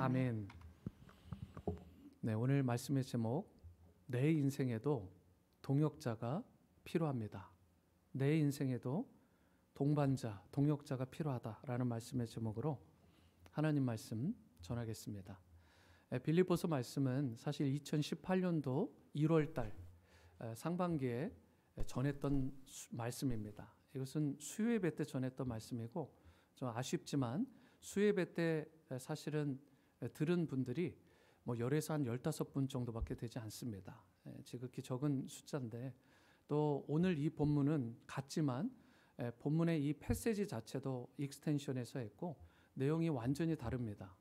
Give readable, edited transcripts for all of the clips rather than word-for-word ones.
아멘. 네, 오늘 말씀의 제목, 내 인생에도 동역자가 필요합니다. 내 인생에도 동반자, 동역자가 필요하다라는 말씀의 제목으로 하나님 말씀 전하겠습니다. 빌립보서 말씀은 사실 2018년도 1월 달 상반기에 전했던 말씀입니다. 이것은 수요예배 때 전했던 말씀이고 좀 아쉽지만 수요예배 때 사실은 들은 분들이 열에서 한 15분 정도밖에 되지 않습니다. 지극히 적은 숫자인데 또 오늘 이 본문은 같지만 본문의 이 패시지 자체도 익스텐션에서 했고 내용이 완전히 다릅니다.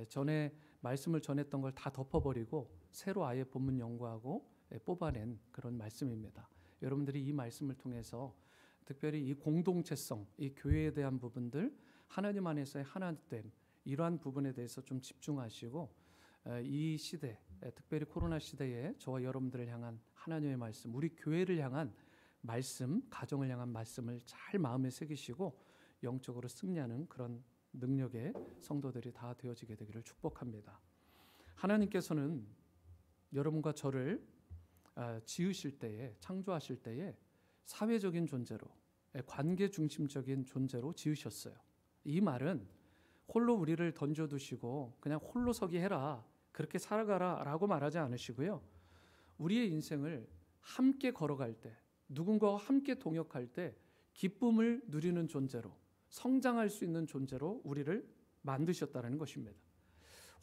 전에 말씀을 전했던 걸 다 덮어버리고 새로 아예 본문 연구하고 뽑아낸 그런 말씀입니다. 여러분들이 이 말씀을 통해서 특별히 이 공동체성, 이 교회에 대한 부분들, 하나님 안에서의 하나됨, 이러한 부분에 대해서 좀 집중하시고 이 시대, 특별히 코로나 시대에 저와 여러분들을 향한 하나님의 말씀, 우리 교회를 향한 말씀, 가정을 향한 말씀을 잘 마음에 새기시고 영적으로 승리하는 그런 능력의 성도들이 다 되어지게 되기를 축복합니다. 하나님께서는 여러분과 저를 지으실 때에, 창조하실 때에 사회적인 존재로, 관계 중심적인 존재로 지으셨어요. 이 말은 홀로 우리를 던져두시고 그냥 홀로서기 해라, 그렇게 살아가라 라고 말하지 않으시고요. 우리의 인생을 함께 걸어갈 때, 누군가와 함께 동역할 때 기쁨을 누리는 존재로, 성장할 수 있는 존재로 우리를 만드셨다는 것입니다.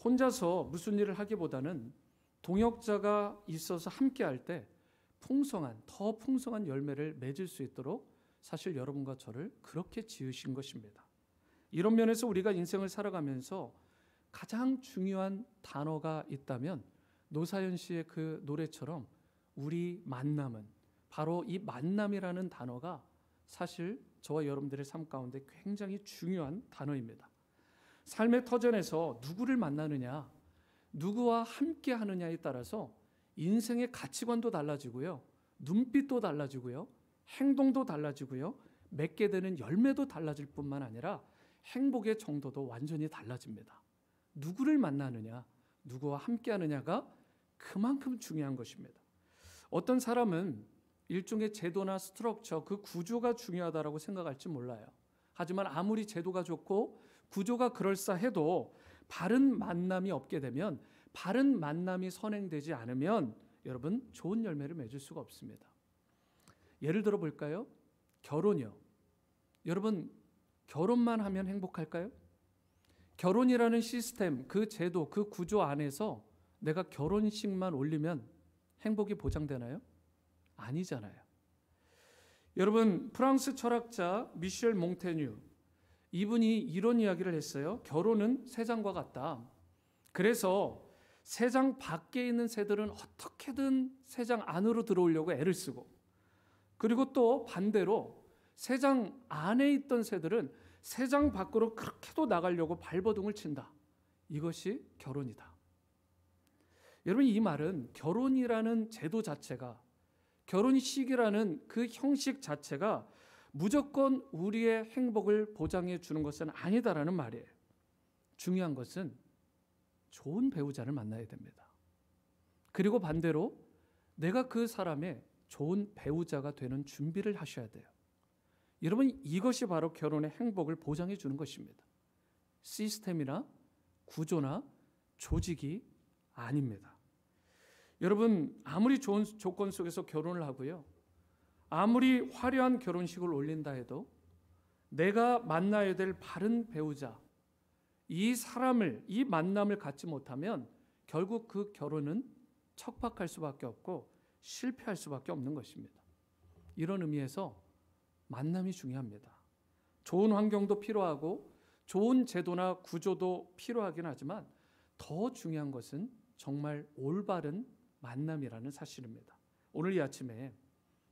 혼자서 무슨 일을 하기보다는 동역자가 있어서 함께 할 때 더 풍성한 열매를 맺을 수 있도록 사실 여러분과 저를 그렇게 지으신 것입니다. 이런 면에서 우리가 인생을 살아가면서 가장 중요한 단어가 있다면 노사연 씨의 그 노래처럼 우리 만남은, 바로 이 만남이라는 단어가 사실 저와 여러분들의 삶 가운데 굉장히 중요한 단어입니다. 삶의 터전에서 누구를 만나느냐, 누구와 함께 하느냐에 따라서 인생의 가치관도 달라지고요, 눈빛도 달라지고요, 행동도 달라지고요, 맺게 되는 열매도 달라질 뿐만 아니라 행복의 정도도 완전히 달라집니다. 누구를 만나느냐, 누구와 함께 하느냐가 그만큼 중요한 것입니다. 어떤 사람은 일종의 제도나 스트럭처, 그 구조가 중요하다고 생각할지 몰라요. 하지만 아무리 제도가 좋고 구조가 그럴싸해도 바른 만남이 없게 되면, 바른 만남이 선행되지 않으면 여러분 좋은 열매를 맺을 수가 없습니다. 예를 들어 볼까요? 결혼이요. 여러분 결혼만 하면 행복할까요? 결혼이라는 시스템, 그 제도, 그 구조 안에서 내가 결혼식만 올리면 행복이 보장되나요? 아니잖아요. 여러분 프랑스 철학자 미셸 몽테뉴, 이분이 이런 이야기를 했어요. 결혼은 새장과 같다. 그래서 새장 밖에 있는 새들은 어떻게든 새장 안으로 들어오려고 애를 쓰고, 그리고 또 반대로 새장 안에 있던 새들은 새장 밖으로 그렇게도 나가려고 발버둥을 친다. 이것이 결혼이다. 여러분 이 말은 결혼이라는 제도 자체가, 결혼식이라는 그 형식 자체가 무조건 우리의 행복을 보장해 주는 것은 아니다라는 말이에요. 중요한 것은 좋은 배우자를 만나야 됩니다. 그리고 반대로 내가 그 사람의 좋은 배우자가 되는 준비를 하셔야 돼요. 여러분 이것이 바로 결혼의 행복을 보장해 주는 것입니다. 시스템이나 구조나 조직이 아닙니다. 여러분 아무리 좋은 조건 속에서 결혼을 하고요, 아무리 화려한 결혼식을 올린다 해도 내가 만나야 될 바른 배우자, 이 사람을, 이 만남을 갖지 못하면 결국 그 결혼은 척박할 수밖에 없고 실패할 수밖에 없는 것입니다. 이런 의미에서 만남이 중요합니다. 좋은 환경도 필요하고 좋은 제도나 구조도 필요하긴 하지만 더 중요한 것은 정말 올바른 만남이라는 사실입니다. 오늘 이 아침에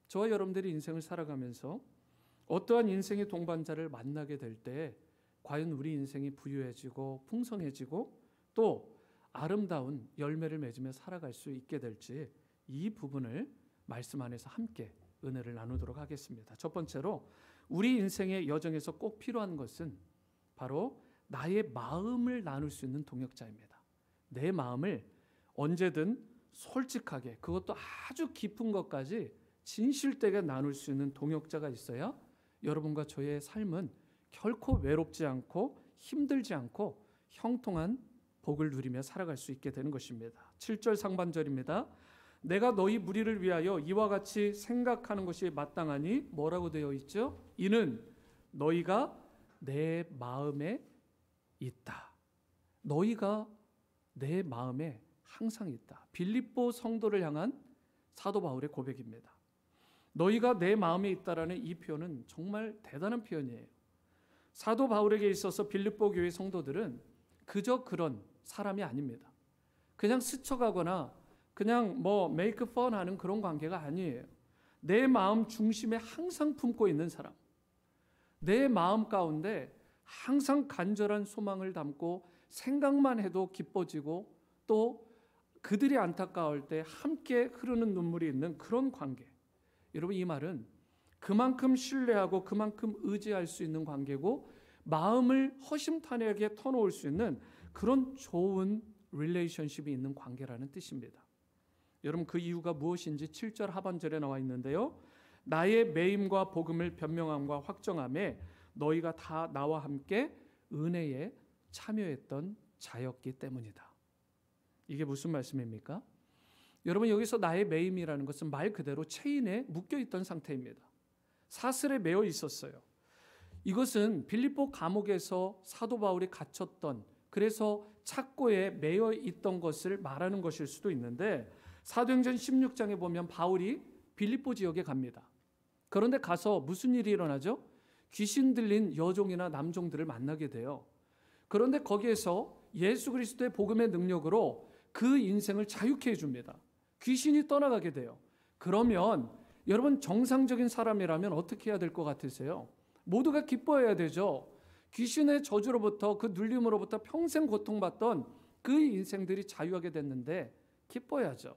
저와 여러분들이 인생을 살아가면서 어떠한 인생의 동반자를 만나게 될 때 과연 우리 인생이 부유해지고 풍성해지고 또 아름다운 열매를 맺으며 살아갈 수 있게 될지, 이 부분을 말씀 안에서 함께 은혜를 나누도록 하겠습니다. 첫 번째로 우리 인생의 여정에서 꼭 필요한 것은 바로 나의 마음을 나눌 수 있는 동역자입니다. 내 마음을 언제든 솔직하게, 그것도 아주 깊은 것까지 진실되게 나눌 수 있는 동역자가 있어야 여러분과 저의 삶은 결코 외롭지 않고 힘들지 않고 형통한 복을 누리며 살아갈 수 있게 되는 것입니다. 7절 상반절입니다. 내가 너희 무리를 위하여 이와 같이 생각하는 것이 마땅하니 뭐라고 되어 있죠? 이는 너희가 내 마음에 있다. 너희가 내 마음에 항상 있다. 빌립보 성도를 향한 사도 바울의 고백입니다. 너희가 내 마음에 있다라는 이 표현은 정말 대단한 표현이에요. 사도 바울에게 있어서 빌립보 교회 성도들은 그저 그런 사람이 아닙니다. 그냥 스쳐가거나 그냥 메이크 펀 하는 그런 관계가 아니에요. 내 마음 중심에 항상 품고 있는 사람, 내 마음 가운데 항상 간절한 소망을 담고 생각만 해도 기뻐지고 또 그들이 안타까울 때 함께 흐르는 눈물이 있는 그런 관계. 여러분, 이 말은 그만큼 신뢰하고 그만큼 의지할 수 있는 관계고 마음을 허심탄회하게 터놓을 수 있는 그런 좋은 릴레이션십이 있는 관계라는 뜻입니다. 여러분, 그 이유가 무엇인지 7절 하반절에 나와 있는데요. 나의 매임과 복음을 변명함과 확정함에 너희가 다 나와 함께 은혜에 참여했던 자였기 때문이다. 이게 무슨 말씀입니까? 여러분, 여기서 나의 매임이라는 것은 말 그대로 체인에 묶여있던 상태입니다. 사슬에 매어 있었어요. 이것은 빌립보 감옥에서 사도 바울이 갇혔던, 그래서 착고에 매여 있던 것을 말하는 것일 수도 있는데, 사도행전 16장에 보면 바울이 빌립보 지역에 갑니다. 그런데 가서 무슨 일이 일어나죠? 귀신 들린 여종이나 남종들을 만나게 돼요. 그런데 거기에서 예수 그리스도의 복음의 능력으로 그 인생을 자유케 해줍니다. 귀신이 떠나가게 돼요. 그러면 여러분, 정상적인 사람이라면 어떻게 해야 될 것 같으세요? 모두가 기뻐해야 되죠. 귀신의 저주로부터, 그 눌림으로부터 평생 고통받던 그 인생들이 자유하게 됐는데 기뻐해야죠.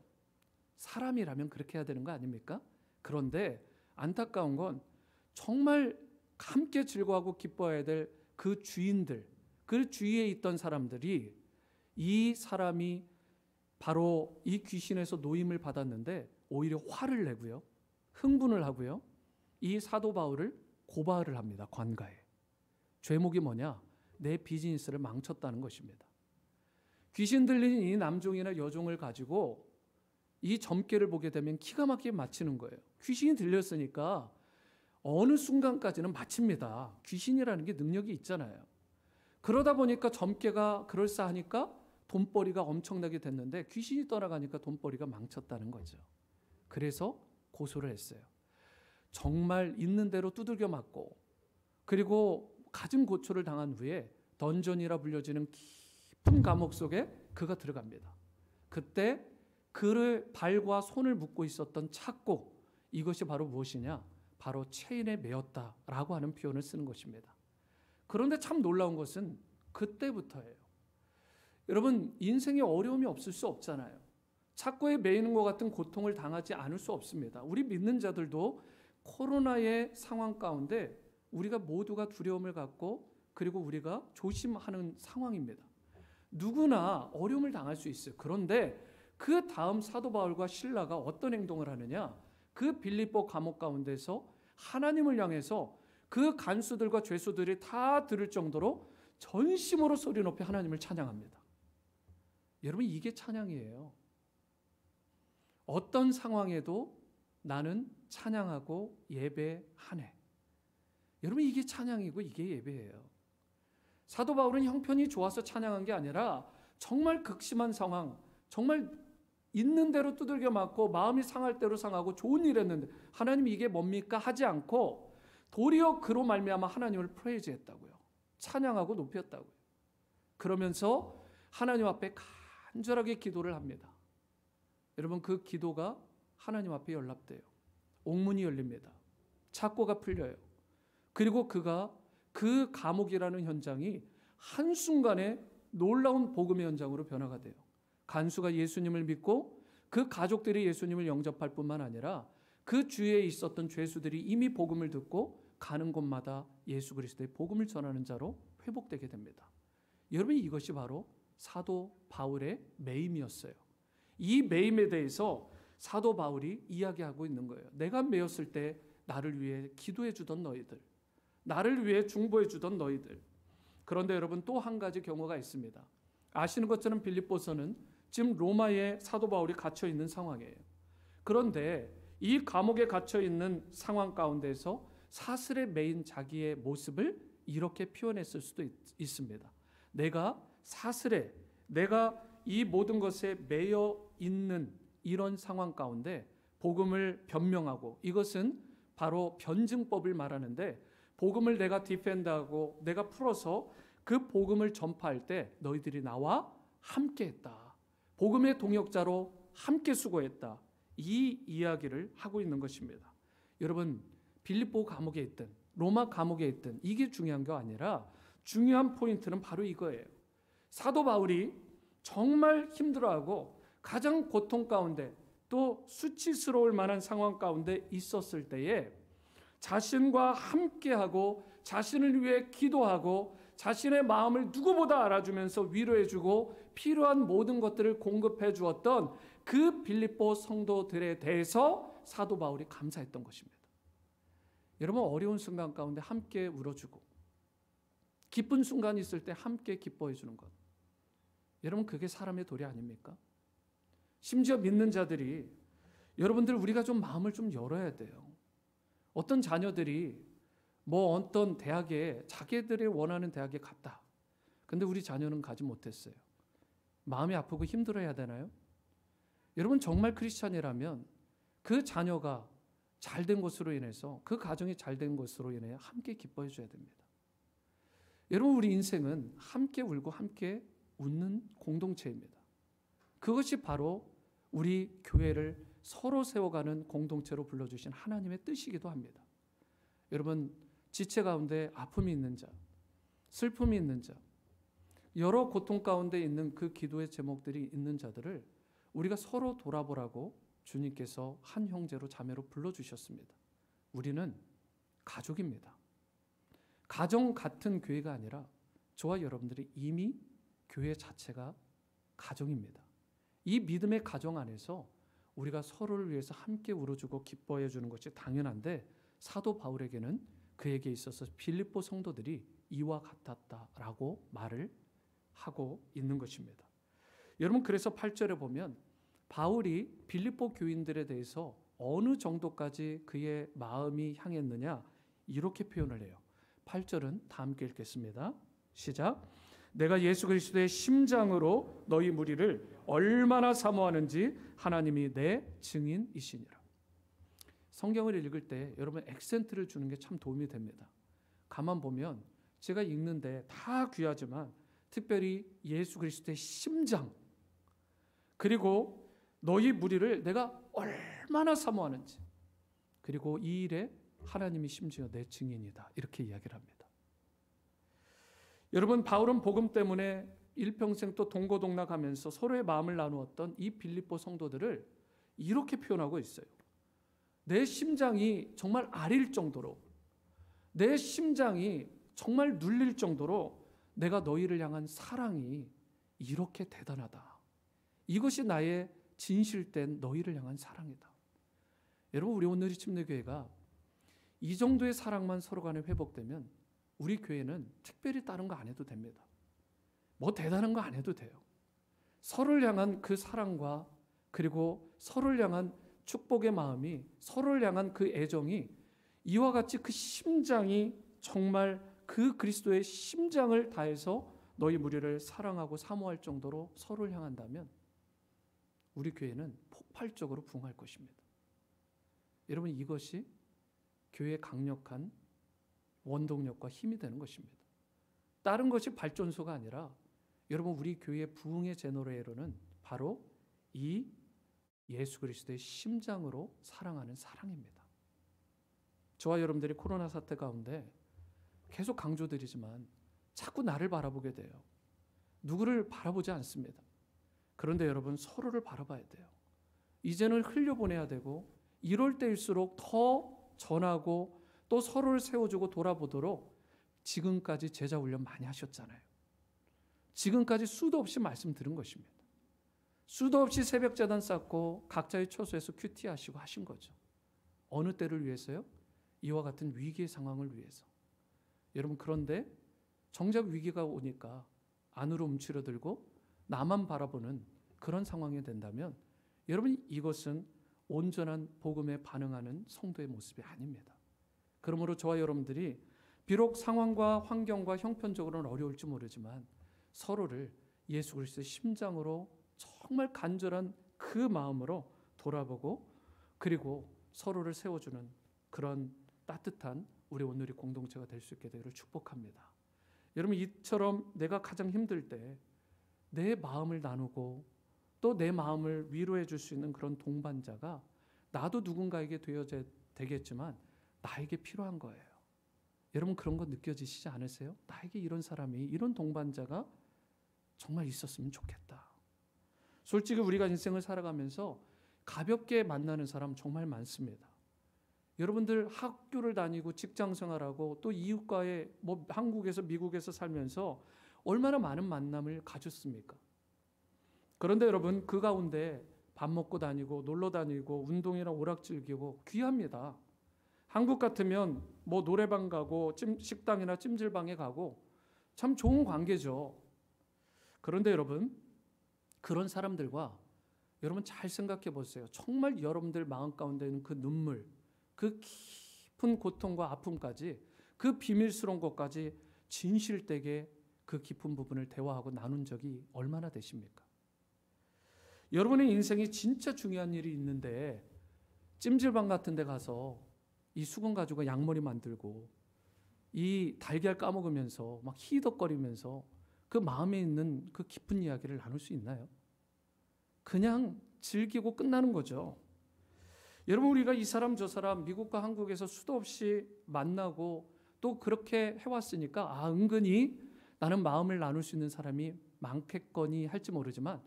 사람이라면 그렇게 해야 되는 거 아닙니까? 그런데 안타까운 건 정말 함께 즐거워하고 기뻐해야 될 그 주인들, 그 주위에 있던 사람들이 이 사람이 바로 이 귀신에서 노임을 받았는데 오히려 화를 내고요, 흥분을 하고요, 이 사도 바울을 고발을 합니다. 관가에. 죄목이 뭐냐? 내 비즈니스를 망쳤다는 것입니다. 귀신 들린 이 남종이나 여종을 가지고 이 점괘를 보게 되면 기가 막히게 마치는 거예요. 귀신이 들렸으니까 어느 순간까지는 마칩니다. 귀신이라는 게 능력이 있잖아요. 그러다 보니까 점괘가 그럴싸하니까 돈벌이가 엄청나게 됐는데 귀신이 떠나가니까 돈벌이가 망쳤다는 거죠. 그래서 고소를 했어요. 정말 있는 대로 두들겨 맞고 그리고 갖은 고초를 당한 후에 던전이라 불려지는 깊은 감옥 속에 그가 들어갑니다. 그때 그의 발과 손을 묶고 있었던 착고, 이것이 바로 무엇이냐? 바로 체인에 매였다라고 하는 표현을 쓰는 것입니다. 그런데 참 놀라운 것은 그때부터예요. 여러분, 인생에 어려움이 없을 수 없잖아요. 착고에 매이는 것 같은 고통을 당하지 않을 수 없습니다. 우리 믿는 자들도 코로나의 상황 가운데 우리가 모두가 두려움을 갖고 그리고 우리가 조심하는 상황입니다. 누구나 어려움을 당할 수 있어요. 그런데 그 다음 사도 바울과 실라가 어떤 행동을 하느냐? 그 빌립보 감옥 가운데서 하나님을 향해서 그 간수들과 죄수들이 다 들을 정도로 전심으로 소리 높이 하나님을 찬양합니다. 여러분, 이게 찬양이에요. 어떤 상황에도 나는 찬양하고 예배하네. 여러분, 이게 찬양이고 이게 예배예요. 사도 바울은 형편이 좋아서 찬양한 게 아니라 정말 극심한 상황, 정말 있는 대로 두들겨 맞고 마음이 상할 대로 상하고 좋은 일 했는데 하나님 이게 뭡니까? 하지 않고 도리어 그로 말미암아 하나님을 프레이즈했다고요. 찬양하고 높였다고요. 그러면서 하나님 앞에 간절하게 기도를 합니다. 여러분, 그 기도가 하나님 앞에 연락돼요. 옥문이 열립니다. 착고가 풀려요. 그리고 그가 그 감옥이라는 현장이 한순간에 놀라운 복음의 현장으로 변화가 돼요. 간수가 예수님을 믿고 그 가족들이 예수님을 영접할 뿐만 아니라 그 주위에 있었던 죄수들이 이미 복음을 듣고 가는 곳마다 예수 그리스도의 복음을 전하는 자로 회복되게 됩니다. 여러분, 이것이 바로 사도 바울의 매임이었어요. 이 매임에 대해서 사도 바울이 이야기하고 있는 거예요. 내가 매였을 때 나를 위해 기도해 주던 너희들, 나를 위해 중보해 주던 너희들. 그런데 여러분, 또 한 가지 경우가 있습니다. 아시는 것처럼 빌립보서는 지금 로마에 사도 바울이 갇혀 있는 상황이에요. 그런데 이 감옥에 갇혀 있는 상황 가운데서 사슬에 매인 자기의 모습을 이렇게 표현했을 수도 있습니다. 내가 사슬에, 내가 이 모든 것에 매여 있는 이런 상황 가운데 복음을 변명하고, 이것은 바로 변증법을 말하는데, 복음을 내가 디펜드하고 내가 풀어서 그 복음을 전파할 때 너희들이 나와 함께했다. 복음의 동역자로 함께 수고했다. 이 이야기를 하고 있는 것입니다. 여러분, 빌립보 감옥에 있든 로마 감옥에 있든 이게 중요한 게 아니라 중요한 포인트는 바로 이거예요. 사도 바울이 정말 힘들어하고 가장 고통 가운데 또 수치스러울 만한 상황 가운데 있었을 때에 자신과 함께하고 자신을 위해 기도하고 자신의 마음을 누구보다 알아주면서 위로해주고 필요한 모든 것들을 공급해 주었던 그 빌립보 성도들에 대해서 사도 바울이 감사했던 것입니다. 여러분, 어려운 순간 가운데 함께 울어주고 기쁜 순간이 있을 때 함께 기뻐해 주는 것, 여러분, 그게 사람의 도리 아닙니까? 심지어 믿는 자들이, 여러분들, 우리가 좀 마음을 좀 열어야 돼요. 어떤 자녀들이 어떤 대학에, 자기들이 원하는 대학에 갔다. 근데 우리 자녀는 가지 못했어요. 마음이 아프고 힘들어야 되나요? 여러분, 정말 크리스찬이라면 그 자녀가 잘된 것으로 인해서, 그 가정이 잘된 것으로 인해 함께 기뻐해 줘야 됩니다. 여러분, 우리 인생은 함께 울고 함께 웃는 공동체입니다. 그것이 바로 우리 교회를 서로 세워가는 공동체로 불러주신 하나님의 뜻이기도 합니다. 여러분, 지체 가운데 아픔이 있는 자, 슬픔이 있는 자, 여러 고통 가운데 있는 그 기도의 제목들이 있는 자들을 우리가 서로 돌아보라고 주님께서 한 형제로 자매로 불러주셨습니다. 우리는 가족입니다. 가정 같은 교회가 아니라 저와 여러분들이 이미 교회 자체가 가정입니다. 이 믿음의 가정 안에서 우리가 서로를 위해서 함께 울어주고 기뻐해 주는 것이 당연한데, 사도 바울에게는 그에게 있어서 빌립보 성도들이 이와 같았다라고 말을 하고 있는 것입니다. 여러분, 그래서 8절에 보면 바울이 빌립보 교인들에 대해서 어느 정도까지 그의 마음이 향했느냐, 이렇게 표현을 해요. 8절은 다 함께 읽겠습니다. 시작. 내가 예수 그리스도의 심장으로 너희 무리를 얼마나 사모하는지 하나님이 내 증인이시니라. 성경을 읽을 때 여러분, 액센트를 주는 게 참 도움이 됩니다. 가만 보면 제가 읽는데 다 귀하지만 특별히 예수 그리스도의 심장, 그리고 너희 무리를 내가 얼마나 사모하는지, 그리고 이 일에 하나님이 심지어 내 증인이다, 이렇게 이야기를 합니다. 여러분, 바울은 복음 때문에 일평생 또 동고동락하면서 서로의 마음을 나누었던 이 빌립보 성도들을 이렇게 표현하고 있어요. 내 심장이 정말 아릴 정도로, 내 심장이 정말 눌릴 정도로 내가 너희를 향한 사랑이 이렇게 대단하다. 이것이 나의 진실된 너희를 향한 사랑이다. 여러분, 우리 온누리 침례교회가 이 정도의 사랑만 서로 간에 회복되면 우리 교회는 특별히 다른 거 안 해도 됩니다. 대단한 거 안 해도 돼요. 서로를 향한 그 사랑과, 그리고 서로를 향한 축복의 마음이, 서로를 향한 그 애정이, 이와 같이 그 심장이 정말 그 그리스도의 심장을 다해서 너희 무리를 사랑하고 사모할 정도로 서로를 향한다면 우리 교회는 폭발적으로 부흥할 것입니다. 여러분, 이것이 교회의 강력한 원동력과 힘이 되는 것입니다. 다른 것이 발전소가 아니라 여러분, 우리 교회의 부흥의 제너레이터는 바로 이 예수 그리스도의 심장으로 사랑하는 사랑입니다. 저와 여러분들이 코로나 사태 가운데 계속 강조드리지만 자꾸 나를 바라보게 돼요. 누구를 바라보지 않습니다. 그런데 여러분, 서로를 바라봐야 돼요. 이제는 흘려보내야 되고, 이럴 때일수록 더 전하고 또 서로를 세워주고 돌아보도록 지금까지 제자 훈련 많이 하셨잖아요. 지금까지 수도 없이 말씀드린 것입니다. 수도 없이 새벽 제단 쌓고 각자의 처소에서 큐티하시고 하신 거죠. 어느 때를 위해서요? 이와 같은 위기의 상황을 위해서. 여러분, 그런데 정작 위기가 오니까 안으로 움츠러들고 나만 바라보는 그런 상황이 된다면 여러분, 이것은 온전한 복음에 반응하는 성도의 모습이 아닙니다. 그러므로 저와 여러분들이 비록 상황과 환경과 형편적으로는 어려울지 모르지만 서로를 예수 그리스도의 심장으로 정말 간절한 그 마음으로 돌아보고 그리고 서로를 세워주는 그런 따뜻한 우리 오늘의 공동체가 될 수 있게 되기를 축복합니다. 여러분, 이처럼 내가 가장 힘들 때 내 마음을 나누고 또 내 마음을 위로해 줄 수 있는 그런 동반자가 나도 누군가에게 되겠지만 나에게 필요한 거예요. 여러분, 그런 거 느껴지시지 않으세요? 나에게 이런 사람이, 이런 동반자가 정말 있었으면 좋겠다. 솔직히 우리가 인생을 살아가면서 가볍게 만나는 사람 정말 많습니다. 여러분들 학교를 다니고 직장 생활하고 또 이웃과의 한국에서 미국에서 살면서 얼마나 많은 만남을 가졌습니까? 그런데 여러분, 그 가운데 밥 먹고 다니고 놀러 다니고 운동이나 오락 즐기고 귀합니다. 한국 같으면 노래방 가고 식당이나 찜질방에 가고 참 좋은 관계죠. 그런데 여러분, 그런 사람들과 여러분 잘 생각해 보세요. 정말 여러분들 마음 가운데 있는 그 눈물, 그 깊은 고통과 아픔까지, 그 비밀스러운 것까지 진실되게 그 깊은 부분을 대화하고 나눈 적이 얼마나 되십니까? 여러분의 인생이 진짜 중요한 일이 있는데 찜질방 같은 데 가서 이 수건 가지고 양머리 만들고 이 달걀 까먹으면서 막 히덕거리면서 그 마음에 있는 그 깊은 이야기를 나눌 수 있나요? 그냥 즐기고 끝나는 거죠. 여러분, 우리가 이 사람 저 사람 미국과 한국에서 수도 없이 만나고 또 그렇게 해왔으니까 은근히 나는 마음을 나눌 수 있는 사람이 많겠거니 할지 모르지만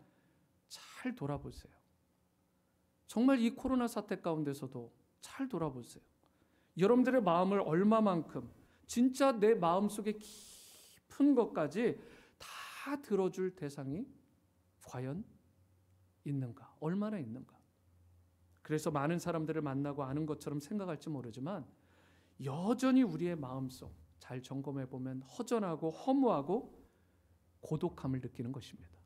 잘 돌아보세요. 정말 이 코로나 사태 가운데서도 잘 돌아보세요. 여러분들의 마음을 얼마만큼 진짜 내 마음속에 깊은 것까지 다 들어줄 대상이 과연 있는가? 얼마나 있는가? 그래서 많은 사람들을 만나고 아는 것처럼 생각할지 모르지만 여전히 우리의 마음속 잘 점검해 보면 허전하고 허무하고 고독함을 느끼는 것입니다.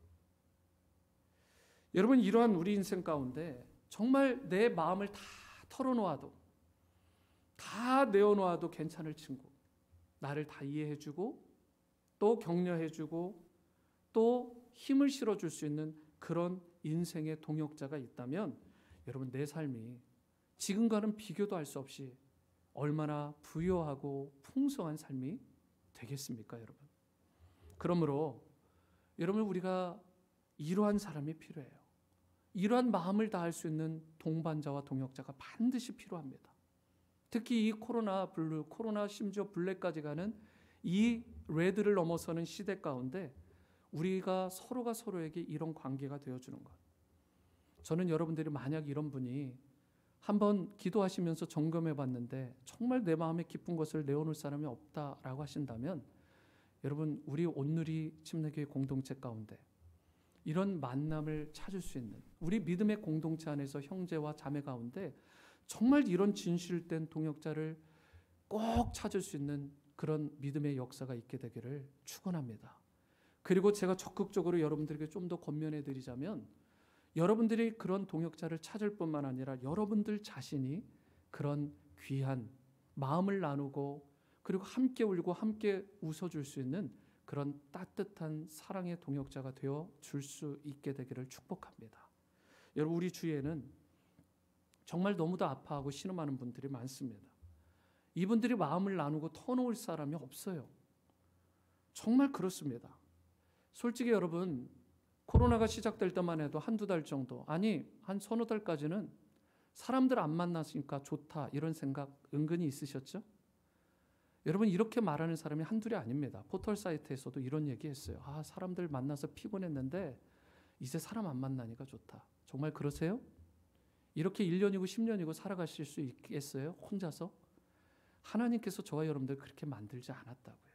여러분, 이러한 우리 인생 가운데 정말 내 마음을 다 털어놓아도, 다 내어놓아도 괜찮을 친구, 나를 다 이해해주고 또 격려해주고 또 힘을 실어줄 수 있는 그런 인생의 동역자가 있다면 여러분, 내 삶이 지금과는 비교도 할 수 없이 얼마나 부유하고 풍성한 삶이 되겠습니까, 여러분? 그러므로 여러분, 우리가 이러한 사람이 필요해요. 이러한 마음을 다할 수 있는 동반자와 동역자가 반드시 필요합니다. 특히 이 코로나 블루, 코로나 심지어 블랙까지 가는 이 레드를 넘어서는 시대 가운데 우리가 서로가 서로에게 이런 관계가 되어주는 것. 저는 여러분들이 만약 이런 분이 한번 기도하시면서 점검해 봤는데 정말 내 마음에 깊은 것을 내어놓을 사람이 없다라고 하신다면 여러분, 우리 온누리 침례교회 공동체 가운데 이런 만남을 찾을 수 있는 우리 믿음의 공동체 안에서 형제와 자매 가운데 정말 이런 진실된 동역자를 꼭 찾을 수 있는 그런 믿음의 역사가 있게 되기를 축원합니다. 그리고 제가 적극적으로 여러분들에게 좀 더 권면해 드리자면 여러분들이 그런 동역자를 찾을 뿐만 아니라 여러분들 자신이 그런 귀한 마음을 나누고 그리고 함께 울고 함께 웃어줄 수 있는 그런 따뜻한 사랑의 동역자가 되어 줄 수 있게 되기를 축복합니다. 여러분, 우리 주위에는 정말 너무도 아파하고 신음하는 분들이 많습니다. 이분들이 마음을 나누고 터놓을 사람이 없어요. 정말 그렇습니다. 솔직히 여러분, 코로나가 시작될 때만 해도 한두 달 정도, 아니 한 서너 달까지는 사람들 안 만났으니까 좋다 이런 생각 은근히 있으셨죠? 여러분, 이렇게 말하는 사람이 한둘이 아닙니다. 포털 사이트에서도 이런 얘기 했어요. 사람들 만나서 피곤했는데 이제 사람 안 만나니까 좋다. 정말 그러세요? 이렇게 1년이고 10년이고 살아가실 수 있겠어요? 혼자서? 하나님께서 저와 여러분들 그렇게 만들지 않았다고요.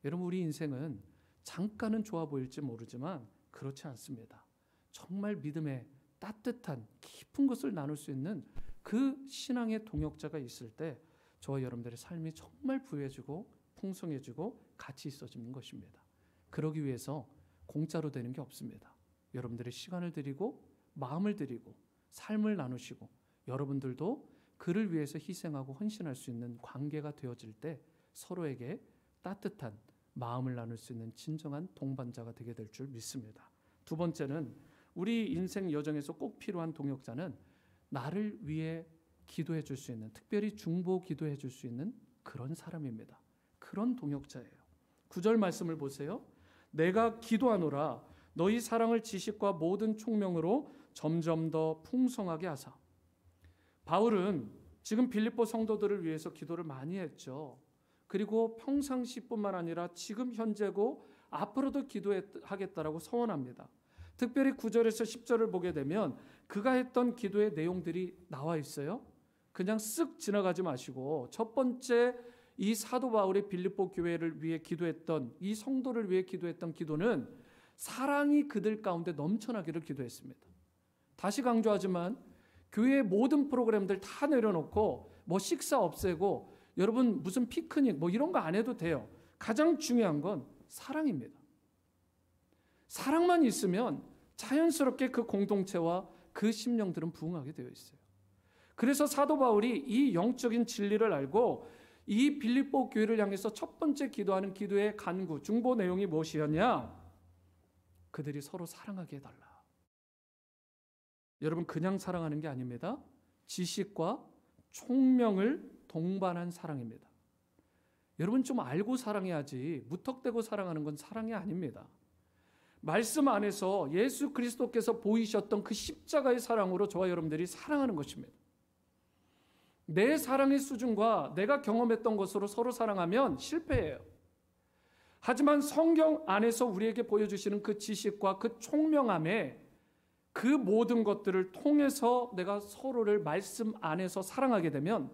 여러분, 우리 인생은 잠깐은 좋아 보일지 모르지만 그렇지 않습니다. 정말 믿음의 따뜻한 깊은 것을 나눌 수 있는 그 신앙의 동역자가 있을 때 저와 여러분들의 삶이 정말 부유해지고 풍성해지고 가치 있어지는 것입니다. 그러기 위해서 공짜로 되는 게 없습니다. 여러분들의 시간을 드리고 마음을 드리고 삶을 나누시고 여러분들도 그를 위해서 희생하고 헌신할 수 있는 관계가 되어질 때 서로에게 따뜻한 마음을 나눌 수 있는 진정한 동반자가 되게 될 줄 믿습니다. 두 번째는 우리 인생 여정에서 꼭 필요한 동역자는 나를 위해 기도해 줄 수 있는, 특별히 중보 기도해 줄 수 있는 그런 사람입니다. 그런 동역자예요. 9절 말씀을 보세요. 내가 기도하노라 너희 사랑을 지식과 모든 총명으로 점점 더 풍성하게 하사. 바울은 지금 빌립보 성도들을 위해서 기도를 많이 했죠. 그리고 평상시뿐만 아니라 지금 현재고 앞으로도 기도하겠다라고 서원합니다. 특별히 9절에서 10절을 보게 되면 그가 했던 기도의 내용들이 나와 있어요. 그냥 쓱 지나가지 마시고 첫 번째 이 사도 바울의 빌립보 교회를 위해 기도했던, 이 성도를 위해 기도했던 기도는 사랑이 그들 가운데 넘쳐나기를 기도했습니다. 다시 강조하지만 교회의 모든 프로그램들 다 내려놓고 뭐 식사 없애고 여러분 무슨 피크닉 뭐 이런 거 안 해도 돼요. 가장 중요한 건 사랑입니다. 사랑만 있으면 자연스럽게 그 공동체와 그 심령들은 부흥하게 되어 있어요. 그래서 사도 바울이 이 영적인 진리를 알고 이 빌립보 교회를 향해서 첫 번째 기도하는 기도의 간구, 중보 내용이 무엇이었냐? 그들이 서로 사랑하게 해달라. 여러분 그냥 사랑하는 게 아닙니다. 지식과 총명을 동반한 사랑입니다. 여러분 좀 알고 사랑해야지 무턱대고 사랑하는 건 사랑이 아닙니다. 말씀 안에서 예수 그리스도께서 보이셨던 그 십자가의 사랑으로 저와 여러분들이 사랑하는 것입니다. 내 사랑의 수준과 내가 경험했던 것으로 서로 사랑하면 실패해요. 하지만 성경 안에서 우리에게 보여주시는 그 지식과 그 총명함에 그 모든 것들을 통해서 내가 서로를 말씀 안에서 사랑하게 되면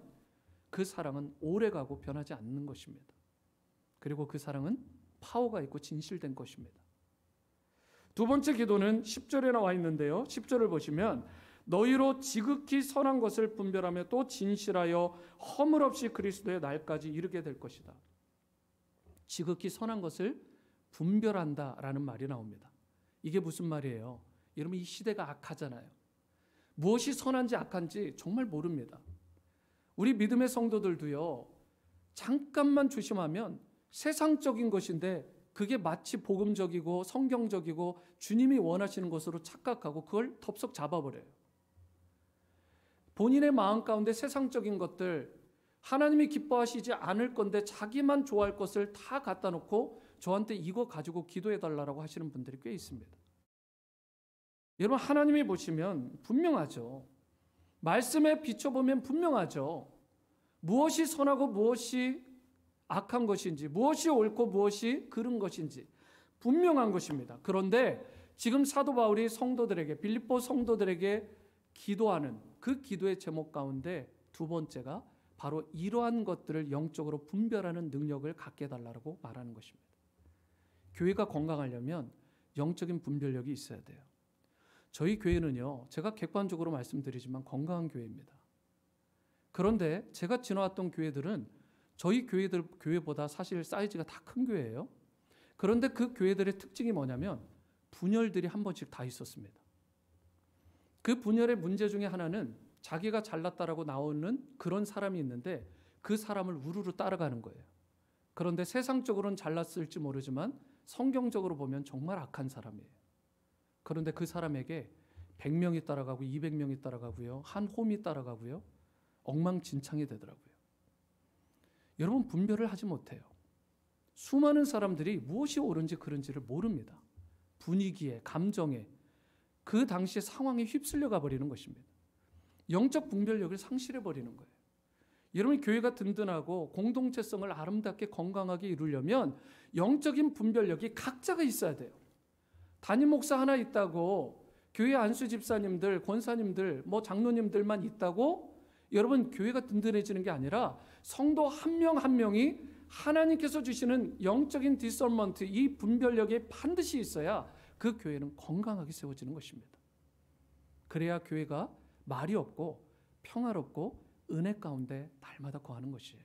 그 사랑은 오래가고 변하지 않는 것입니다. 그리고 그 사랑은 파워가 있고 진실된 것입니다. 두 번째 기도는 10절에 나와 있는데요. 10절을 보시면 너희로 지극히 선한 것을 분별하며 또 진실하여 허물 없이 그리스도의 날까지 이르게 될 것이다. 지극히 선한 것을 분별한다라는 말이 나옵니다. 이게 무슨 말이에요? 여러분 이 시대가 악하잖아요. 무엇이 선한지 악한지 정말 모릅니다. 우리 믿음의 성도들도요. 잠깐만 조심하면 세상적인 것인데 그게 마치 복음적이고 성경적이고 주님이 원하시는 것으로 착각하고 그걸 덥석 잡아버려요. 본인의 마음 가운데 세상적인 것들, 하나님이 기뻐하시지 않을 건데 자기만 좋아할 것을 다 갖다 놓고 저한테 이거 가지고 기도해달라고 하시는 분들이 꽤 있습니다. 여러분 하나님이 보시면 분명하죠. 말씀에 비춰보면 분명하죠. 무엇이 선하고 무엇이 악한 것인지, 무엇이 옳고 무엇이 그른 것인지 분명한 것입니다. 그런데 지금 사도 바울이 성도들에게, 빌립보 성도들에게 기도하는 그 기도의 제목 가운데 두 번째가 바로 이러한 것들을 영적으로 분별하는 능력을 갖게 해달라고 말하는 것입니다. 교회가 건강하려면 영적인 분별력이 있어야 돼요. 저희 교회는요, 제가 객관적으로 말씀드리지만 건강한 교회입니다. 그런데 제가 지나왔던 교회들은 저희 교회보다 사실 사이즈가 다 큰 교회예요. 그런데 그 교회들의 특징이 뭐냐면 분열들이 한 번씩 다 있었습니다. 그 분열의 문제 중에 하나는 자기가 잘났다라고 나오는 그런 사람이 있는데 그 사람을 우르르 따라가는 거예요. 그런데 세상적으로는 잘났을지 모르지만 성경적으로 보면 정말 악한 사람이에요. 그런데 그 사람에게 100명이 따라가고 200명이 따라가고요. 한 홈이 따라가고요. 엉망진창이 되더라고요. 여러분 분별을 하지 못해요. 수많은 사람들이 무엇이 옳은지 그른지를 모릅니다. 분위기에, 감정에, 그 당시의 상황에 휩쓸려가 버리는 것입니다. 영적 분별력을 상실해 버리는 거예요. 여러분 교회가 든든하고 공동체성을 아름답게 건강하게 이루려면 영적인 분별력이 각자가 있어야 돼요. 담임 목사 하나 있다고 교회 안수 집사님들, 권사님들, 장로님들만 있다고 여러분 교회가 든든해지는 게 아니라 성도 한 명 한 명이 하나님께서 주시는 영적인 디서먼트, 이 분별력이 반드시 있어야 그 교회는 건강하게 세워지는 것입니다. 그래야 교회가 말이 없고 평화롭고 은혜 가운데 날마다 거하는 것이에요.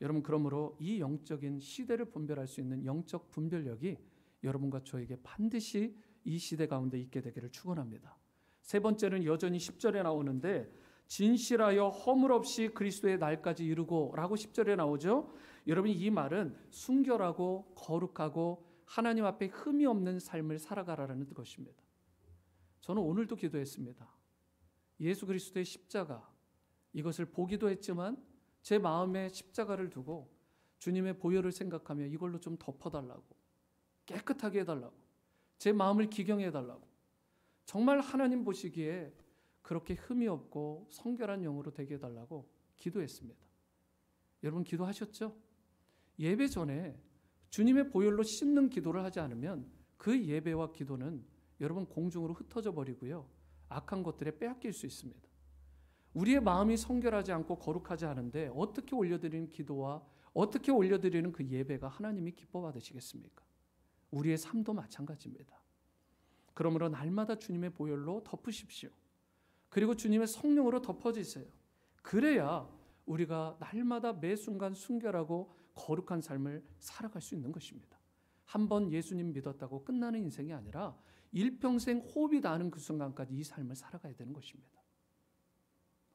여러분, 그러므로 이 영적인 시대를 분별할 수 있는 영적 분별력이 여러분과 저에게 반드시 이 시대 가운데 있게 되기를 축원합니다. 세 번째는 여전히 10절에 나오는데 진실하여 허물 없이 그리스도의 날까지 이루고 라고 10절에 나오죠. 여러분, 이 말은 순결하고 거룩하고 하나님 앞에 흠이 없는 삶을 살아가라는 것입니다. 저는 오늘도 기도했습니다. 예수 그리스도의 십자가, 이것을 보기도 했지만 제 마음에 십자가를 두고 주님의 보혈을 생각하며 이걸로 좀 덮어달라고, 깨끗하게 해달라고, 제 마음을 기경해 달라고, 정말 하나님 보시기에 그렇게 흠이 없고 성결한 영으로 되게 해달라고 기도했습니다. 여러분, 기도하셨죠? 예배 전에 주님의 보혈로 씻는 기도를 하지 않으면 그 예배와 기도는 여러분 공중으로 흩어져 버리고요, 악한 것들에 빼앗길 수 있습니다. 우리의 마음이 성결하지 않고 거룩하지 않은데 어떻게 올려드리는 기도와 어떻게 올려드리는 그 예배가 하나님이 기뻐 받으시겠습니까? 우리의 삶도 마찬가지입니다. 그러므로 날마다 주님의 보혈로 덮으십시오. 그리고 주님의 성령으로 덮어지세요. 그래야 우리가 날마다 매 순간 순결하고 거룩한 삶을 살아갈 수 있는 것입니다. 한번 예수님 믿었다고 끝나는 인생이 아니라 일평생 호흡이 닿는 그 순간까지 이 삶을 살아가야 되는 것입니다.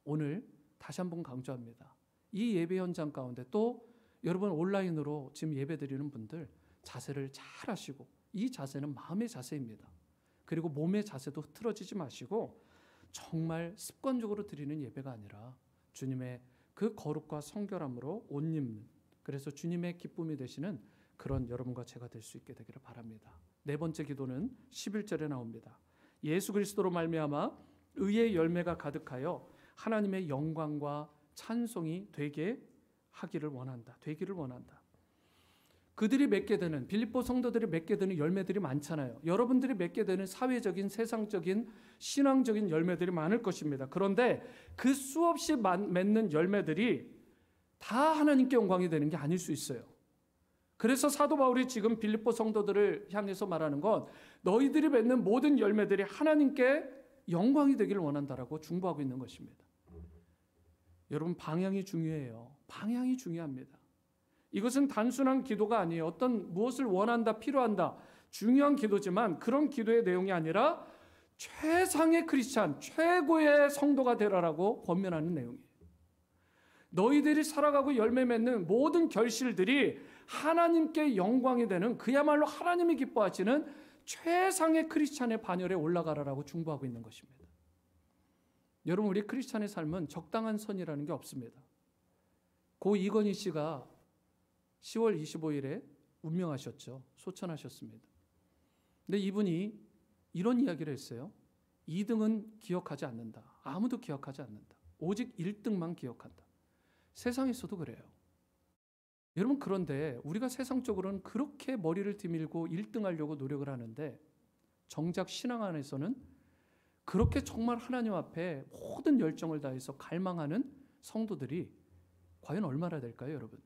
오늘 다시 한번 강조합니다. 이 예배 현장 가운데 또 여러분 온라인으로 지금 예배 드리는 분들 자세를 잘 하시고, 이 자세는 마음의 자세입니다. 그리고 몸의 자세도 흐트러지지 마시고 정말 습관적으로 드리는 예배가 아니라 주님의 그 거룩과 성결함으로 옷 입는, 그래서 주님의 기쁨이 되시는 그런 여러분과 제가 될 수 있게 되기를 바랍니다. 네 번째 기도는 11절에 나옵니다. 예수 그리스도로 말미암아 의의 열매가 가득하여 하나님의 영광과 찬송이 되게 하기를 원한다. 되기를 원한다. 그들이 맺게 되는, 빌립보 성도들이 맺게 되는 열매들이 많잖아요. 여러분들이 맺게 되는 사회적인, 세상적인, 신앙적인 열매들이 많을 것입니다. 그런데 그 수없이 맺는 열매들이 다 하나님께 영광이 되는 게 아닐 수 있어요. 그래서 사도 바울이 지금 빌립보 성도들을 향해서 말하는 건 너희들이 맺는 모든 열매들이 하나님께 영광이 되기를 원한다라고 중보하고 있는 것입니다. 여러분, 방향이 중요해요. 방향이 중요합니다. 이것은 단순한 기도가 아니에요. 어떤 무엇을 원한다, 필요한다, 중요한 기도지만 그런 기도의 내용이 아니라 최상의 크리스찬, 최고의 성도가 되라라고 권면하는 내용이에요. 너희들이 살아가고 열매 맺는 모든 결실들이 하나님께 영광이 되는, 그야말로 하나님이 기뻐하시는 최상의 크리스찬의 반열에 올라가라라고 중보하고 있는 것입니다. 여러분, 우리 크리스찬의 삶은 적당한 선이라는 게 없습니다. 고 이건희 씨가 10월 25일에 운명하셨죠. 소천하셨습니다. 근데 이분이 이런 이야기를 했어요. 2등은 기억하지 않는다. 아무도 기억하지 않는다. 오직 1등만 기억한다. 세상에서도 그래요. 여러분, 그런데 우리가 세상적으로는 그렇게 머리를 디밀고 1등 하려고 노력을 하는데 정작 신앙 안에서는 그렇게 정말 하나님 앞에 모든 열정을 다해서 갈망하는 성도들이 과연 얼마나 될까요, 여러분?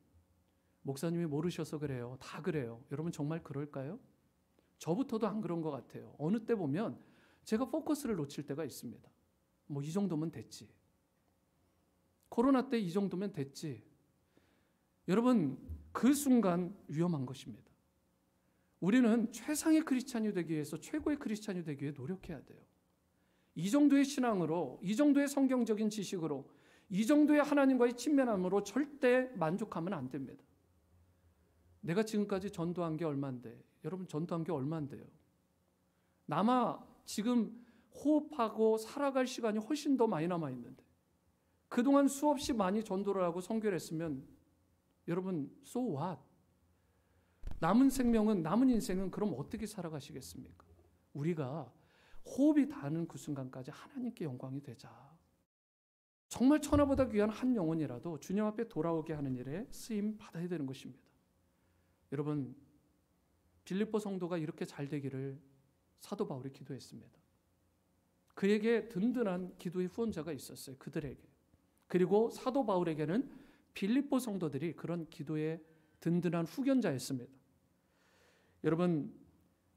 목사님이 모르셔서 그래요. 다 그래요. 여러분, 정말 그럴까요? 저부터도 안 그런 것 같아요. 어느 때 보면 제가 포커스를 놓칠 때가 있습니다. 뭐 이 정도면 됐지. 코로나 때 이 정도면 됐지. 여러분, 그 순간 위험한 것입니다. 우리는 최상의 크리스찬이 되기 위해서, 최고의 크리스찬이 되기 위해 노력해야 돼요. 이 정도의 신앙으로, 이 정도의 성경적인 지식으로, 이 정도의 하나님과의 친밀함으로 절대 만족하면 안 됩니다. 내가 지금까지 전도한 게 얼만데, 여러분 전도한 게 얼만데요? 남아 지금 호흡하고 살아갈 시간이 훨씬 더 많이 남아있는데 그동안 수없이 많이 전도를 하고 선교를 했으면 여러분 so what? 남은 생명은, 남은 인생은 그럼 어떻게 살아가시겠습니까? 우리가 호흡이 닿는 그 순간까지 하나님께 영광이 되자. 정말 천하보다 귀한 한 영혼이라도 주님 앞에 돌아오게 하는 일에 쓰임 받아야 되는 것입니다. 여러분, 빌립보 성도가 이렇게 잘 되기를 사도 바울이 기도했습니다. 그에게 든든한 기도의 후원자가 있었어요. 그들에게. 그리고 사도 바울에게는 빌립보 성도들이 그런 기도의 든든한 후견자였습니다. 여러분,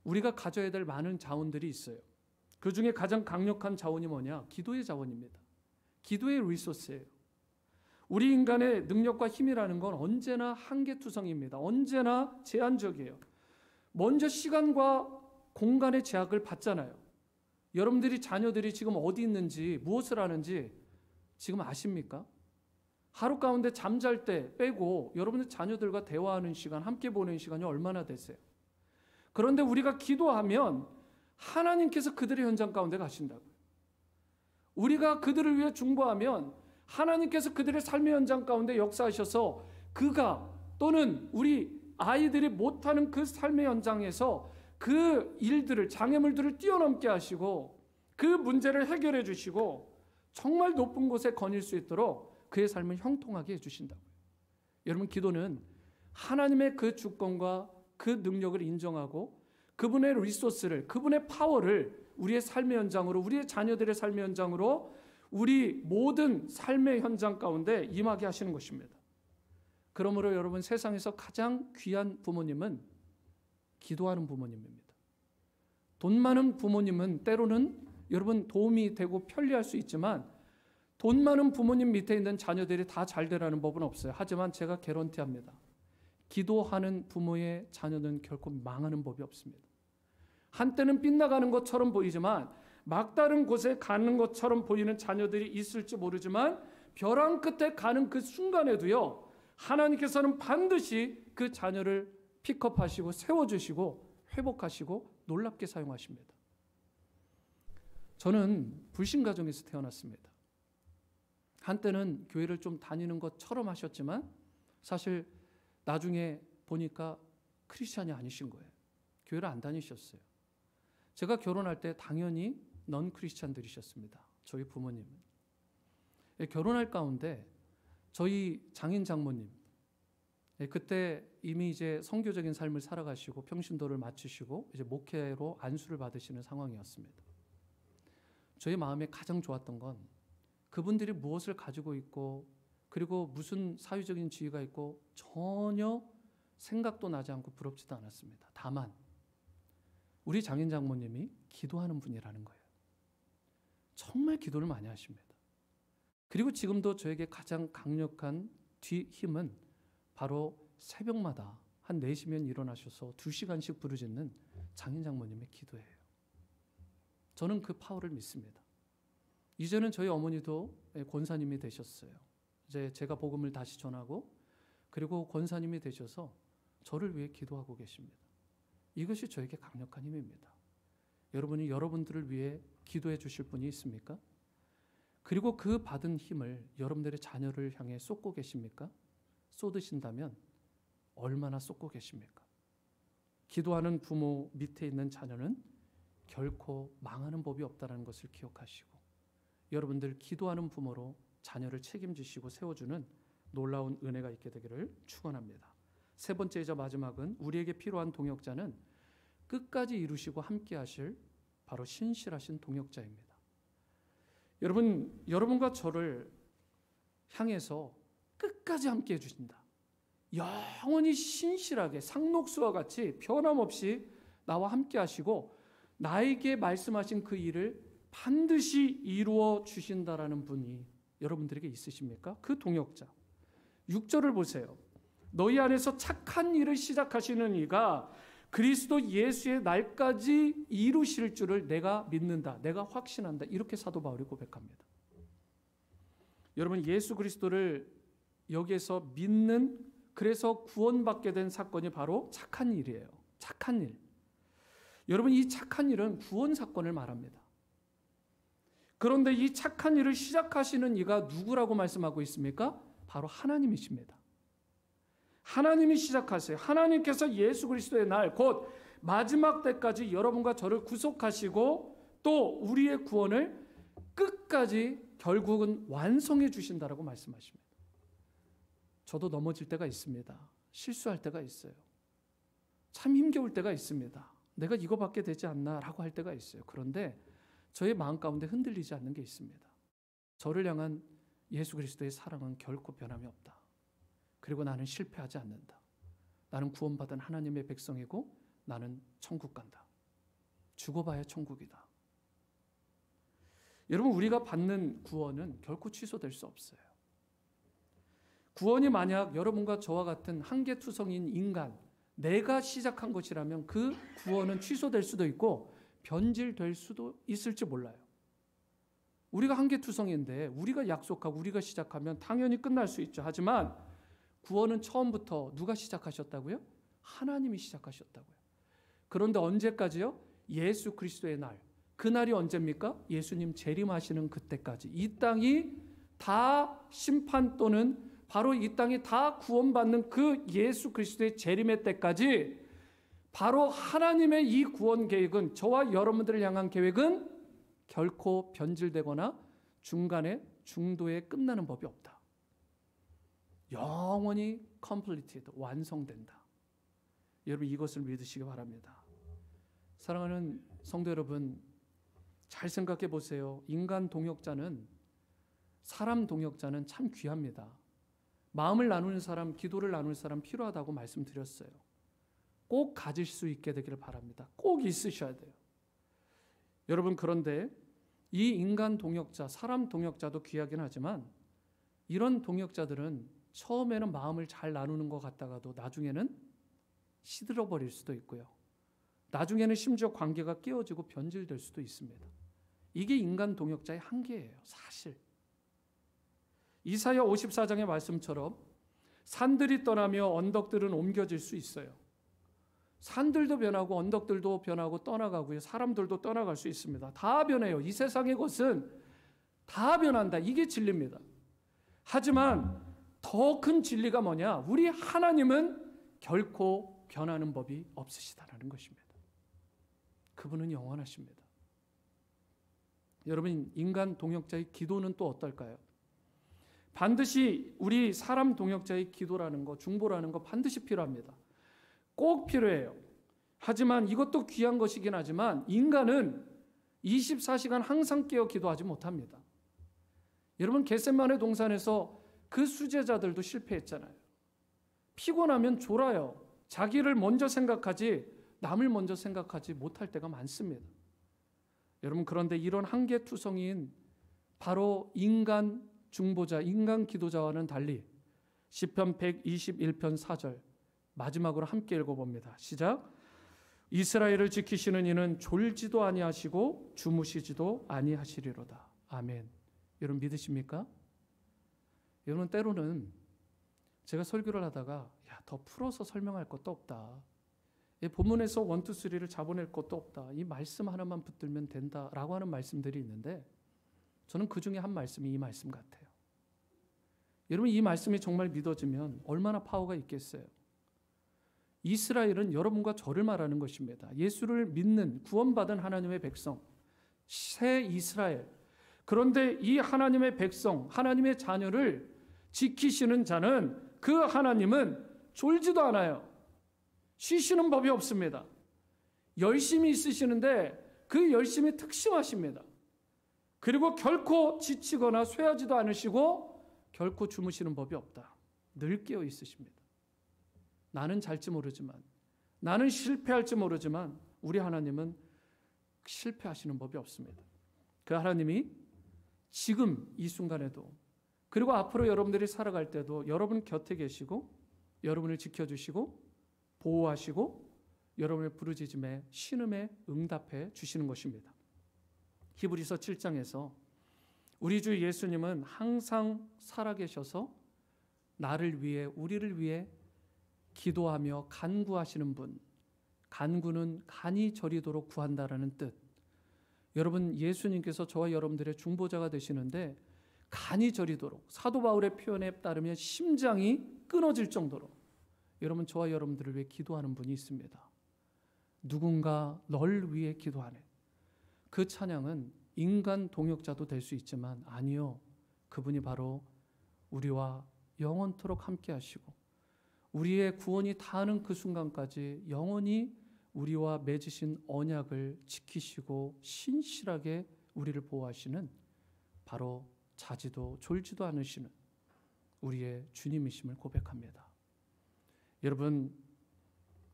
우리가 가져야 될 많은 자원들이 있어요. 그 중에 가장 강력한 자원이 뭐냐? 기도의 자원입니다. 기도의 리소스예요. 우리 인간의 능력과 힘이라는 건 언제나 한계투성입니다. 언제나 제한적이에요. 먼저 시간과 공간의 제약을 받잖아요. 여러분들이 자녀들이 지금 어디 있는지 무엇을 하는지 지금 아십니까? 하루 가운데 잠잘 때 빼고 여러분들 자녀들과 대화하는 시간, 함께 보내는 시간이 얼마나 되세요? 그런데 우리가 기도하면 하나님께서 그들의 현장 가운데 가신다고요. 우리가 그들을 위해 중보하면 하나님께서 그들의 삶의 현장 가운데 역사하셔서 그가 또는 우리 아이들이 못하는 그 삶의 현장에서 그 일들을, 장애물들을 뛰어넘게 하시고 그 문제를 해결해 주시고 정말 높은 곳에 거닐 수 있도록 그의 삶을 형통하게 해주신다고요. 여러분, 기도는 하나님의 그 주권과 그 능력을 인정하고 그분의 리소스를, 그분의 파워를 우리의 삶의 현장으로, 우리의 자녀들의 삶의 현장으로, 우리 모든 삶의 현장 가운데 임하게 하시는 것입니다. 그러므로 여러분, 세상에서 가장 귀한 부모님은 기도하는 부모님입니다. 돈 많은 부모님은 때로는 여러분 도움이 되고 편리할 수 있지만 돈 많은 부모님 밑에 있는 자녀들이 다 잘 되라는 법은 없어요. 하지만 제가 개런티합니다. 기도하는 부모의 자녀는 결코 망하는 법이 없습니다. 한때는 빗나가는 것처럼 보이지만 막다른 곳에 가는 것처럼 보이는 자녀들이 있을지 모르지만 벼랑 끝에 가는 그 순간에도요, 하나님께서는 반드시 그 자녀를 픽업하시고 세워주시고 회복하시고 놀랍게 사용하십니다. 저는 불신 가정에서 태어났습니다. 한때는 교회를 좀 다니는 것처럼 하셨지만 사실 나중에 보니까 크리스찬이 아니신 거예요. 교회를 안 다니셨어요. 제가 결혼할 때 당연히 넌 크리스찬들이셨습니다. 저희 부모님은. 결혼할 가운데 저희 장인 장모님, 그때 이미 이제 선교적인 삶을 살아가시고 평신도를 마치시고 이제 목회로 안수를 받으시는 상황이었습니다. 저희 마음에 가장 좋았던 건 그분들이 무엇을 가지고 있고 그리고 무슨 사회적인 지위가 있고 전혀 생각도 나지 않고 부럽지도 않았습니다. 다만 우리 장인 장모님이 기도하는 분이라는 거예요. 정말 기도를 많이 하십니다. 그리고 지금도 저에게 가장 강력한 힘은 바로 새벽마다 한 4시면 일어나셔서 2시간씩 부르짖는 장인 장모님의 기도예요. 저는 그 파워를 믿습니다. 이제는 저희 어머니도 권사님이 되셨어요. 이제 제가 복음을 다시 전하고 그리고 권사님이 되셔서 저를 위해 기도하고 계십니다. 이것이 저에게 강력한 힘입니다. 여러분이 여러분들을 위해 기도해 주실 분이 있습니까? 그리고 그 받은 힘을 여러분들의 자녀를 향해 쏟고 계십니까? 쏟으신다면 얼마나 쏟고 계십니까? 기도하는 부모 밑에 있는 자녀는 결코 망하는 법이 없다는 것을 기억하시고 여러분들 기도하는 부모로 자녀를 책임지시고 세워주는 놀라운 은혜가 있게 되기를 축원합니다. 세 번째이자 마지막은 우리에게 필요한 동역자는 끝까지 이루시고 함께 하실 바로 신실하신 동역자입니다. 여러분과 저를 향해서 끝까지 함께 해주신다. 영원히 신실하게 상록수와 같이 변함없이 나와 함께 하시고 나에게 말씀하신 그 일을 반드시 이루어 주신다라는 분이 여러분들에게 있으십니까? 그 동역자. 6절을 보세요. 너희 안에서 착한 일을 시작하시는 이가 그리스도 예수의 날까지 이루실 줄을 내가 믿는다. 내가 확신한다. 이렇게 사도 바울이 고백합니다. 여러분, 예수 그리스도를 여기에서 믿는, 그래서 구원받게 된 사건이 바로 착한 일이에요. 착한 일. 여러분, 이 착한 일은 구원 사건을 말합니다. 그런데 이 착한 일을 시작하시는 이가 누구라고 말씀하고 있습니까? 바로 하나님이십니다. 하나님이 시작하세요. 하나님께서 예수 그리스도의 날, 곧 마지막 때까지 여러분과 저를 구속하시고 또 우리의 구원을 끝까지 결국은 완성해 주신다라고 말씀하십니다. 저도 넘어질 때가 있습니다. 실수할 때가 있어요. 참 힘겨울 때가 있습니다. 내가 이거밖에 되지 않나 라고 할 때가 있어요. 그런데 저의 마음 가운데 흔들리지 않는 게 있습니다. 저를 향한 예수 그리스도의 사랑은 결코 변함이 없다. 그리고 나는 실패하지 않는다. 나는 구원받은 하나님의 백성이고 나는 천국 간다. 죽어봐야 천국이다. 여러분, 우리가 받는 구원은 결코 취소될 수 없어요. 구원이 만약 여러분과 저와 같은 한계투성인 인간, 내가 시작한 것이라면 그 구원은 취소될 수도 있고 변질될 수도 있을지 몰라요. 우리가 한계투성인데 우리가 약속하고 우리가 시작하면 당연히 끝날 수 있죠. 하지만 구원은 처음부터 누가 시작하셨다고요? 하나님이 시작하셨다고요. 그런데 언제까지요? 예수 그리스도의 날. 그날이 언제입니까? 예수님 재림하시는 그때까지. 이 땅이 다 심판 또는 바로 이 땅이 다 구원받는 그 예수 그리스도의 재림의 때까지 바로 하나님의 이 구원 계획은, 저와 여러분들을 향한 계획은 결코 변질되거나 중간에 중도에 끝나는 법이 없다. 영원히 completed, 완성된다. 여러분, 이것을 믿으시기 바랍니다. 사랑하는 성도 여러분, 잘 생각해 보세요. 인간 동역자는, 사람 동역자는 참 귀합니다. 마음을 나누는 사람, 기도를 나눌 사람 필요하다고 말씀드렸어요. 꼭 가질 수 있게 되기를 바랍니다. 꼭 있으셔야 돼요. 여러분, 그런데 이 인간 동역자, 사람 동역자도 귀하긴 하지만 이런 동역자들은 처음에는 마음을 잘 나누는 것 같다가도 나중에는 시들어버릴 수도 있고요. 나중에는 심지어 관계가 깨어지고 변질될 수도 있습니다. 이게 인간 동역자의 한계예요, 사실. 이사야 54장의 말씀처럼 산들이 떠나며 언덕들은 옮겨질 수 있어요. 산들도 변하고 언덕들도 변하고 떠나가고요. 사람들도 떠나갈 수 있습니다. 다 변해요. 이 세상의 것은 다 변한다. 이게 진리입니다. 하지만 더 큰 진리가 뭐냐? 우리 하나님은 결코 변하는 법이 없으시다라는 것입니다. 그분은 영원하십니다. 여러분, 인간 동역자의 기도는 또 어떨까요? 반드시 우리 사람 동역자의 기도라는 거, 중보라는 거 반드시 필요합니다. 꼭 필요해요. 하지만 이것도 귀한 것이긴 하지만 인간은 24시간 항상 깨어 기도하지 못합니다. 여러분, 겟세마네 동산에서 그 수제자들도 실패했잖아요. 피곤하면 졸아요. 자기를 먼저 생각하지 남을 먼저 생각하지 못할 때가 많습니다. 여러분, 그런데 이런 한계투성이인 바로 인간 중보자, 인간 기도자와는 달리 시편 121편 4절 마지막으로 함께 읽어봅니다. 시작. 이스라엘을 지키시는 이는 졸지도 아니하시고 주무시지도 아니하시리로다. 아멘. 여러분, 믿으십니까? 여러분, 때로는 제가 설교를 하다가 더 풀어서 설명할 것도 없다. 본문에서 1, 2, 3를 잡아낼 것도 없다. 이 말씀 하나만 붙들면 된다라고 하는 말씀들이 있는데 저는 그 중에 한 말씀이 이 말씀 같아요. 여러분, 이 말씀이 정말 믿어지면 얼마나 파워가 있겠어요. 이스라엘은 여러분과 저를 말하는 것입니다. 예수를 믿는 구원받은 하나님의 백성, 새 이스라엘. 그런데 이 하나님의 백성, 하나님의 자녀를 지키시는 자는, 그 하나님은 졸지도 않아요. 쉬시는 법이 없습니다. 열심히 있으시는데 그 열심이 특심하십니다. 그리고 결코 지치거나 쇠하지도 않으시고 결코 주무시는 법이 없다. 늘 깨어 있으십니다. 나는 잘지 모르지만, 나는 실패할지 모르지만 우리 하나님은 실패하시는 법이 없습니다. 그 하나님이 지금 이 순간에도, 그리고 앞으로 여러분들이 살아갈 때도 여러분 곁에 계시고 여러분을 지켜주시고 보호하시고 여러분의 부르짖음에 신음에 응답해 주시는 것입니다. 히브리서 7장에서 우리 주 예수님은 항상 살아계셔서 나를 위해, 우리를 위해 기도하며 간구하시는 분, 간구는 간이 저리도록 구한다라는 뜻. 여러분, 예수님께서 저와 여러분들의 중보자가 되시는데 간이 저리도록, 사도 바울의 표현에 따르면 심장이 끊어질 정도로 여러분, 저와 여러분들을 위해 기도하는 분이 있습니다. 누군가 널 위해 기도하네. 그 찬양은 인간 동역자도 될 수 있지만 아니요, 그분이 바로 우리와 영원토록 함께 하시고 우리의 구원이 다하는 그 순간까지 영원히 우리와 맺으신 언약을 지키시고 신실하게 우리를 보호하시는, 바로 자지도 졸지도 않으시는 우리의 주님이심을 고백합니다. 여러분,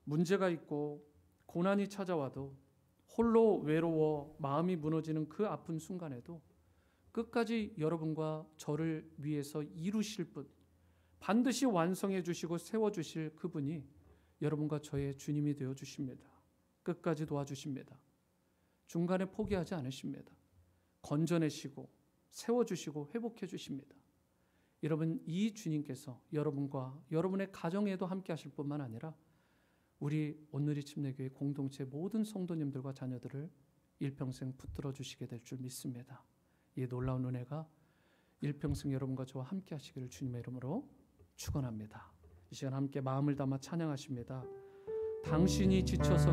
문제가 있고 고난이 찾아와도 홀로 외로워 마음이 무너지는 그 아픈 순간에도 끝까지 여러분과 저를 위해서 이루실 분, 반드시 완성해 주시고 세워 주실 그분이 여러분과 저의 주님이 되어 주십니다. 끝까지 도와주십니다. 중간에 포기하지 않으십니다. 건져내시고 세워주시고 회복해 주십니다. 여러분, 이 주님께서 여러분과 여러분의 가정에도 함께 하실 뿐만 아니라 우리 온누리 침례교회 공동체 모든 성도님들과 자녀들을 일평생 붙들어 주시게 될 줄 믿습니다. 이 놀라운 은혜가 일평생 여러분과 저와 함께 하시기를 주님의 이름으로 축원합니다. 이 시간 함께 마음을 담아 찬양하십니다. 당신이 지쳐서